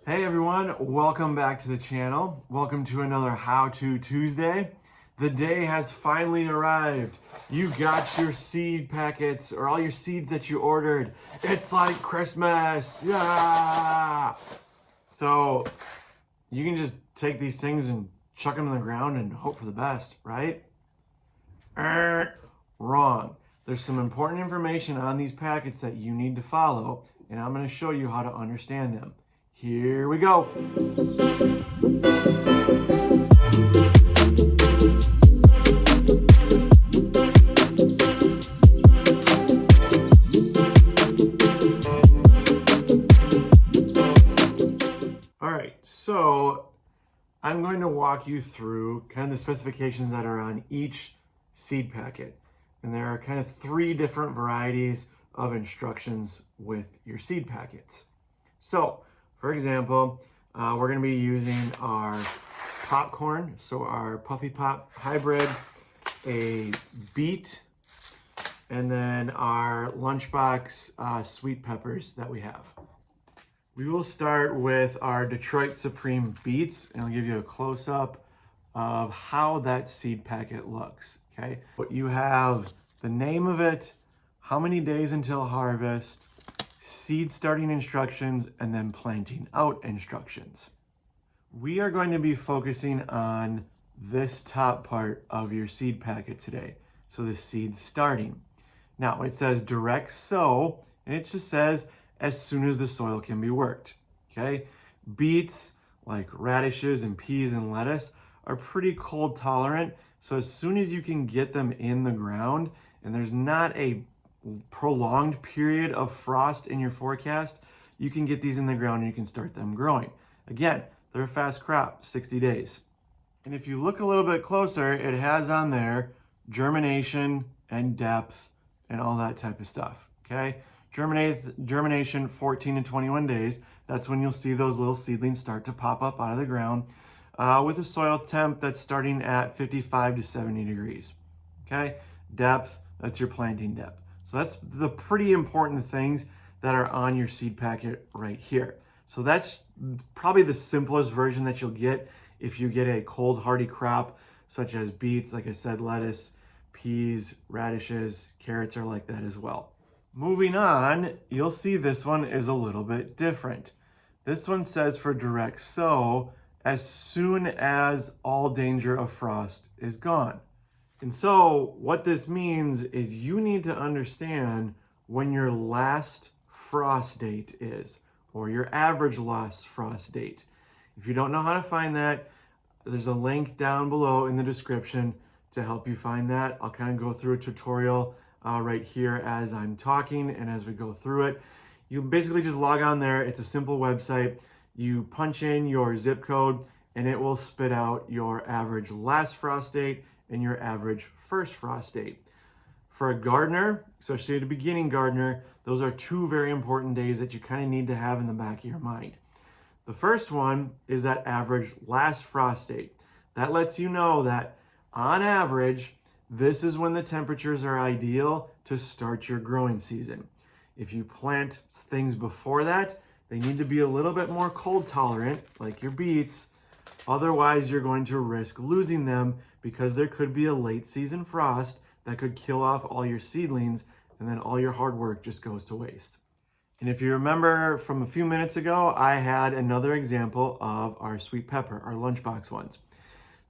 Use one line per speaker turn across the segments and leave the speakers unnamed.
Hey everyone, welcome back to the channel. Welcome to another How To Tuesday. The day has finally arrived. You got your seed packets or all your seeds that you ordered. It's like Christmas, yeah! So you can just take these things and chuck them in the ground and hope for the best, right? Wrong. There's some important information on these packets that you need to follow, and I'm going to show you how to understand them. Here we go. All right, so I'm going to walk you through kind of the specifications that are on each seed packet. And there are kind of three different varieties of instructions with your seed packets. So, for example, we're going to be using our popcorn, so our Puffy Pop hybrid, a beet, and then our lunchbox sweet peppers that we have. We will start with our Detroit Supreme beets, and I'll give you a close-up of how that seed packet looks, okay? But you have the name of it, how many days until harvest, seed starting instructions, and then planting out instructions. We are going to be focusing on this top part of your seed packet today. So the seed starting. Now it says direct sow, and it just says as soon as the soil can be worked, okay? Beets, like radishes and peas and lettuce, are pretty cold tolerant. So as soon as you can get them in the ground and there's not a prolonged period of frost in your forecast, you can get these in the ground and you can start them growing. Again, they're a fast crop, 60 days. And if you look a little bit closer, it has on there germination and depth and all that type of stuff, okay? Germination 14 to 21 days. That's when you'll see those little seedlings start to pop up out of the ground with a soil temp that's starting at 55 to 70 degrees, okay? Depth, that's your planting depth. So that's the pretty important things that are on your seed packet right here. So that's probably the simplest version that you'll get if you get a cold hardy crop such as beets, like I said, lettuce, peas, radishes, carrots are like that as well. Moving on, you'll see this one is a little bit different. This one says for direct sow, as soon as all danger of frost is gone. And so what this means is you need to understand when your last frost date is, or your average last frost date. If you don't know how to find that, there's a link down below in the description to help you find that. I'll kind of go through a tutorial right here as I'm talking and as we go through it. You basically just log on there. It's a simple website. You punch in your zip code and it will spit out your average last frost date and your average first frost date. For a gardener, especially a beginning gardener, those are two very important days that you kind of need to have in the back of your mind. The first one is that average last frost date. That lets you know that on average, this is when the temperatures are ideal to start your growing season. If you plant things before that, they need to be a little bit more cold tolerant, like your beets. Otherwise, you're going to risk losing them because there could be a late season frost that could kill off all your seedlings and then all your hard work just goes to waste. And if you remember from a few minutes ago, I had another example of our sweet pepper, our lunchbox ones.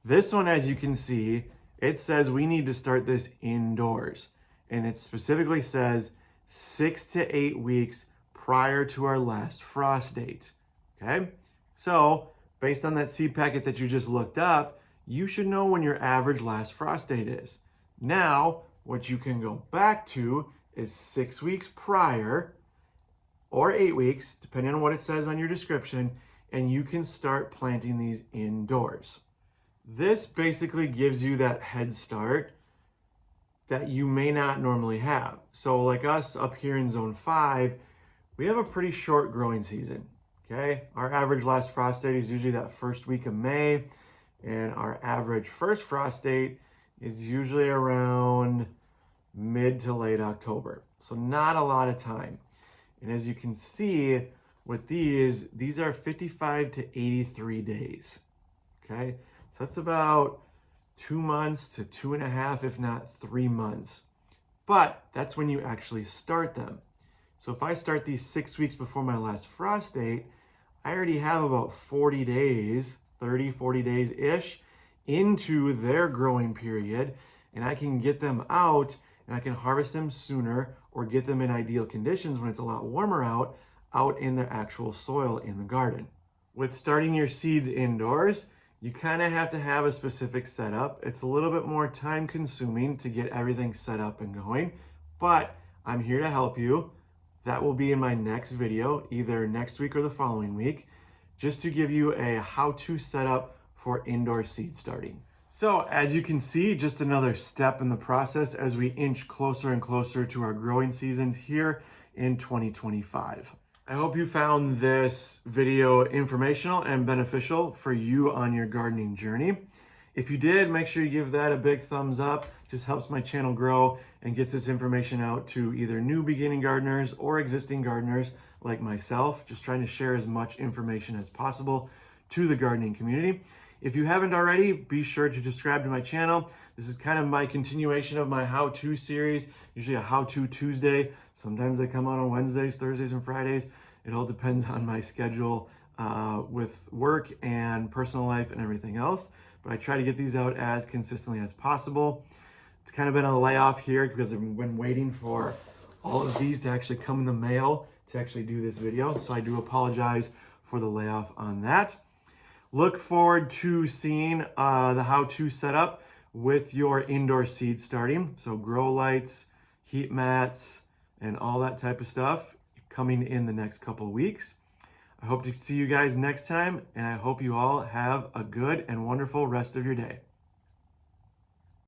This one, as you can see, it says we need to start this indoors. And it specifically says 6 to 8 weeks prior to our last frost date, okay? So based on that seed packet that you just looked up, you should know when your average last frost date is. Now, what you can go back to is 6 weeks prior or 8 weeks, depending on what it says on your description, and you can start planting these indoors. This basically gives you that head start that you may not normally have. So like us up here in zone 5, we have a pretty short growing season, okay? Our average last frost date is usually that first week of May, and our average first frost date is usually around mid to late October. So not a lot of time. And as you can see, with these are 55 to 83 days. Okay, so that's about 2 months to 2.5, if not 3 months. But that's when you actually start them. So if I start these 6 weeks before my last frost date, I already have about 40 days, 30, 40 days-ish into their growing period, and I can get them out and I can harvest them sooner or get them in ideal conditions when it's a lot warmer out in the actual soil in the garden. With starting your seeds indoors, you kind of have to have a specific setup. It's a little bit more time consuming to get everything set up and going, but I'm here to help you. That will be in my next video, either next week or the following week, just to give you a how-to setup for indoor seed starting. So as you can see, just another step in the process as we inch closer and closer to our growing seasons here in 2025. I hope you found this video informational and beneficial for you on your gardening journey. If you did, make sure you give that a big thumbs up. Just helps my channel grow and gets this information out to either new beginning gardeners or existing gardeners like myself. Just trying to share as much information as possible to the gardening community. If you haven't already, be sure to subscribe to my channel. This is kind of my continuation of my how-to series, usually a how-to Tuesday. Sometimes they come out on Wednesdays, Thursdays, and Fridays. It all depends on my schedule with work and personal life and everything else. But I try to get these out as consistently as possible. It's kind of been a layoff here because I've been waiting for all of these to actually come in the mail to actually do this video. So I do apologize for the layoff on that. Look forward to seeing the how-to setup with your indoor seed starting. So grow lights, heat mats, and all that type of stuff coming in the next couple weeks. I hope to see you guys next time, and I hope you all have a good and wonderful rest of your day.